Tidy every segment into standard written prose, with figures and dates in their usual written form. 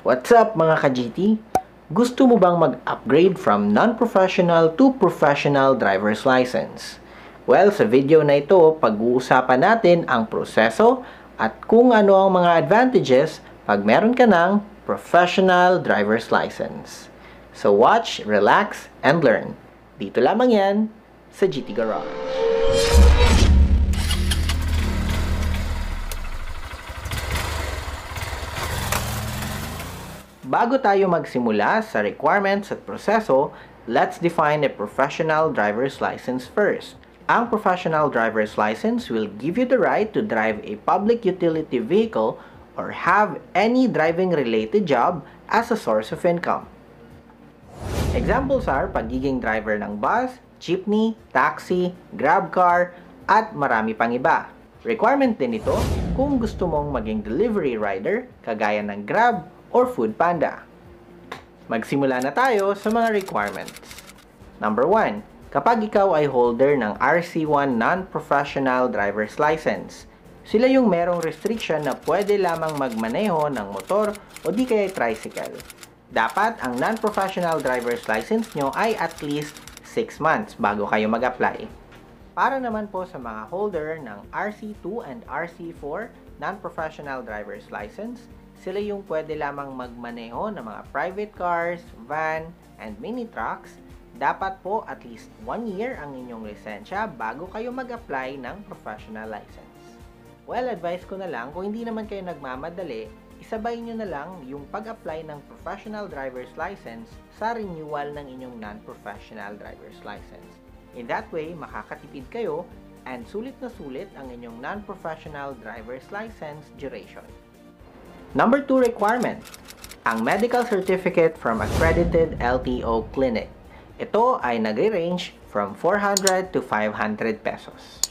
What's up mga ka-GT? Gusto mo bang mag-upgrade from non-professional to professional driver's license? Well, sa video na ito, pag-uusapan natin ang proseso at kung ano ang mga advantages pag meron ka ng professional driver's license. So watch, relax, and learn. Dito lamang yan sa GT Garage. Bago tayo magsimula sa requirements at proseso, let's define a professional driver's license first. Ang professional driver's license will give you the right to drive a public utility vehicle or have any driving-related job as a source of income. Examples are pagiging driver ng bus, jeepney, taxi, grab car, at marami pang iba. Requirement din ito kung gusto mong maging delivery rider, kagaya ng Grab or Food Panda. Magsimula na tayo sa mga requirements. Number 1. Kapag ikaw ay holder ng RC1 Non-Professional Driver's License, sila yung merong restriction na pwede lamang magmaneho ng motor o di kaya tricycle. Dapat ang non-professional driver's license nyo ay at least 6 months bago kayo mag-apply. Para naman po sa mga holder ng RC2 and RC4 Non-Professional Driver's License, sila yung pwede lamang magmaneho ng mga private cars, van, and mini trucks. Dapat po at least 1 year ang inyong lisensya bago kayo mag-apply ng professional license. Well, advice ko na lang, kung hindi naman kayo nagmamadali, isabay nyo na lang yung pag-apply ng professional driver's license sa renewal ng inyong non-professional driver's license. In that way, makakatipid kayo and sulit na sulit ang inyong non-professional driver's license duration. Number 2 requirement, ang medical certificate from accredited LTO clinic. Ito ay nagre-range from 400 to 500 pesos.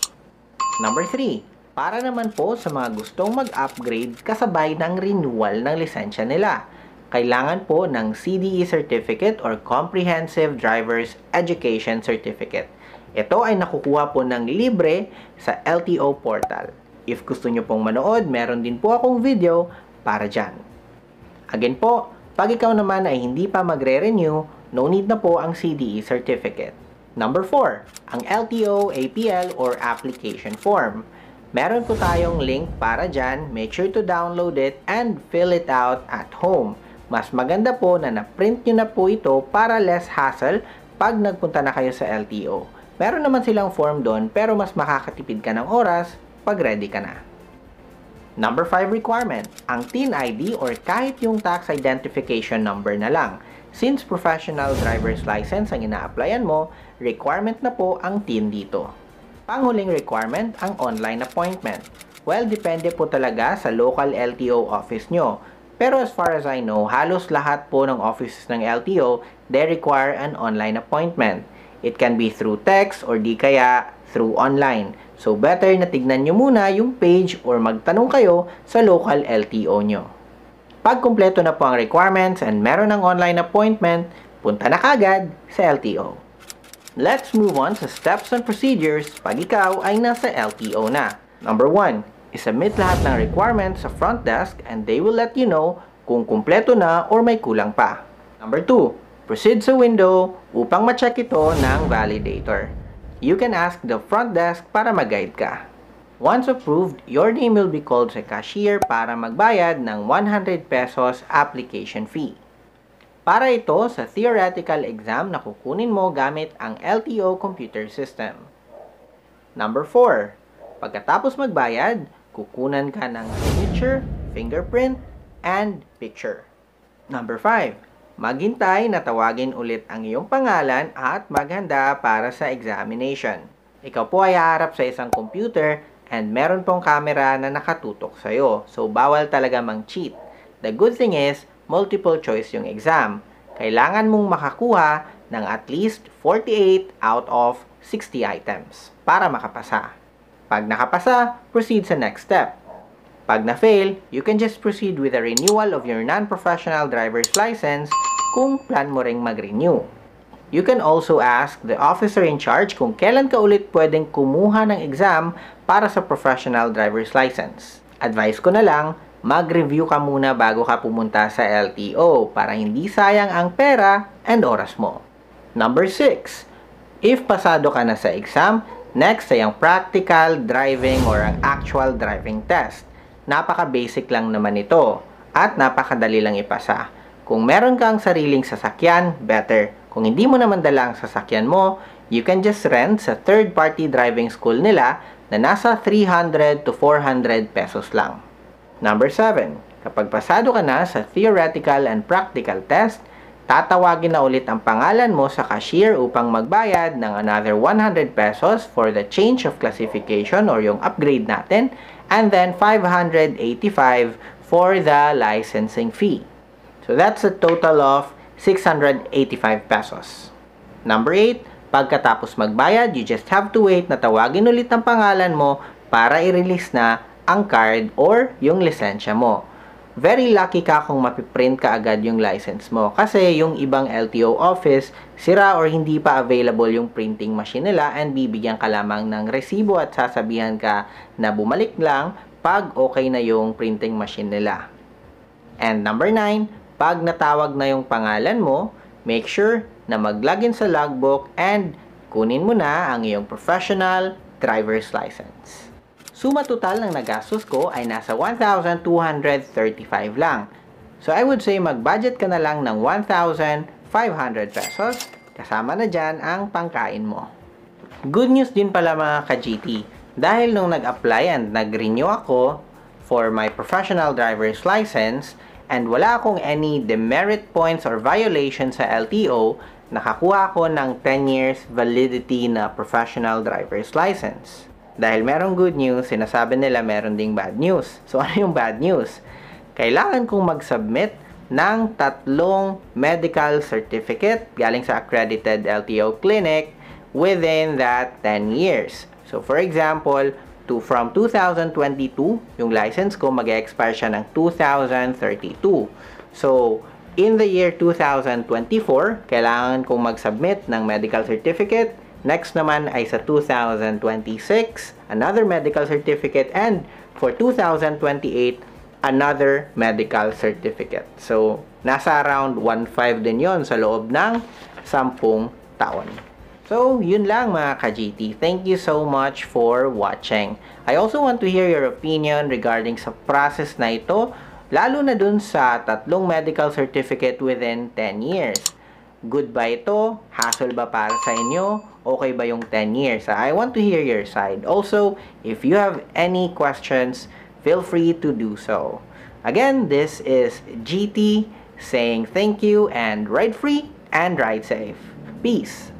Number 3, para naman po sa mga gustong mag-upgrade kasabay ng renewal ng lisensya nila. Kailangan po ng CDE certificate or Comprehensive Driver's Education Certificate. Ito ay nakukuha po ng libre sa LTO portal. If gusto nyo pong manood, meron din po akong video para dyan. Again po, pag ikaw naman ay hindi pa magre-renew, no need na po ang CDE certificate. Number 4, ang LTO APL or application form. Meron po tayong link para dyan. Make sure to download it and fill it out at home. Mas maganda po na na-print nyo na po ito para less hassle pag nagpunta na kayo sa LTO. Meron naman silang form doon pero mas makakatipid ka ng oras pag ready ka na. Number 5 requirement, ang TIN ID or kahit yung tax identification number na lang. Since professional driver's license ang ina-applyan mo, requirement na po ang TIN dito. Panghuling requirement, ang online appointment. Well, depende po talaga sa local LTO office nyo. Pero as far as I know, halos lahat po ng offices ng LTO, they require an online appointment. It can be through text or di kaya through online. So better na tignan nyo muna yung page or magtanong kayo sa local LTO nyo. Pag kumpleto na po ang requirements and meron ng online appointment, punta na kagad sa LTO. Let's move on sa steps and procedures pag ikaw ay nasa LTO na. Number 1, isubmit lahat ng requirements sa front desk and they will let you know kung kumpleto na or may kulang pa. Number 2, proceed sa window upang ma-check ito ng validator. You can ask the front desk para mag-guide ka. Once approved, your name will be called sa cashier para magbayad ng 100 pesos application fee. Para ito sa theoretical exam na kukunin mo gamit ang LTO computer system. Number 4, pagkatapos magbayad, kukunan ka ng signature, fingerprint, and picture. Number 5, maghintay na tawagin ulit ang iyong pangalan at maghanda para sa examination. Ikaw po ay haharap sa isang computer and meron pong camera na nakatutok sa iyo. So, bawal talaga mang-cheat. The good thing is, multiple choice yung exam. Kailangan mong makakuha ng at least 48 out of 60 items para makapasa. Pag nakapasa, proceed sa next step. Pag na-fail, you can just proceed with a renewal of your non-professional driver's license kung plan mo ring mag-renew. You can also ask the officer in charge kung kailan ka ulit pwedeng kumuha ng exam para sa professional driver's license. Advice ko na lang, mag-review ka muna bago ka pumunta sa LTO para hindi sayang ang pera and oras mo. Number 6. If pasado ka na sa exam, next ay ang practical driving or ang actual driving test. Napaka-basic lang naman ito at napakadali lang ipasa. Kung meron kang sariling sasakyan, better. Kung hindi mo naman dala ang sasakyan mo, you can just rent sa third-party driving school nila na nasa 300 to 400 pesos lang. Number 7. Kapag pasado ka na sa theoretical and practical test, tatawagin na ulit ang pangalan mo sa cashier upang magbayad ng another 100 pesos for the change of classification or yung upgrade natin, and then 585 for the licensing fee. So that's a total of 685 pesos. Number 8, pagkatapos magbayad, you just have to wait na tawagin ulit ang pangalan mo para i-release na ang card or yung lisensya mo. Very lucky ka kung mapiprint ka agad yung license mo kasi yung ibang LTO office, sira or hindi pa available yung printing machine nila and bibigyan ka lamang ng resibo at sasabihan ka na bumalik lang pag okay na yung printing machine nila. And number 9, pag natawag na yung pangalan mo, make sure na mag-login sa logbook and kunin mo na ang iyong professional driver's license. Suma total ng nagastos ko ay nasa 1,235 lang. So I would say mag-budget ka na lang ng 1,500 pesos, kasama na dyan ang pangkain mo. Good news din pala mga ka-GT, dahil nung nag-apply and nag-renew ako for my professional driver's license, and wala akong any demerit points or violation sa LTO, nakakuha ako ng 10 years validity na professional driver's license. Dahil merong good news, sinasabi nila meron ding bad news. So ano yung bad news? Kailangan kong mag-submit ng 3 medical certificate galing sa accredited LTO clinic within that 10 years. So for example, from 2022, yung license ko mag-expire siya ng 2032. So, in the year 2024, kailangan kong mag-submit ng medical certificate. Next naman ay sa 2026, another medical certificate. And for 2028, another medical certificate. So, nasa around 1.5 din yon sa loob ng 10 taon. So, yun lang mga ka-GT. Thank you so much for watching. I also want to hear your opinion regarding sa process na ito, lalo na dun sa 3 medical certificate within 10 years. Good ba ito? Hassle ba para sa inyo? Okay ba yung 10 years? I want to hear your side. Also, if you have any questions, feel free to do so. Again, this is GT saying thank you and ride free and ride safe. Peace!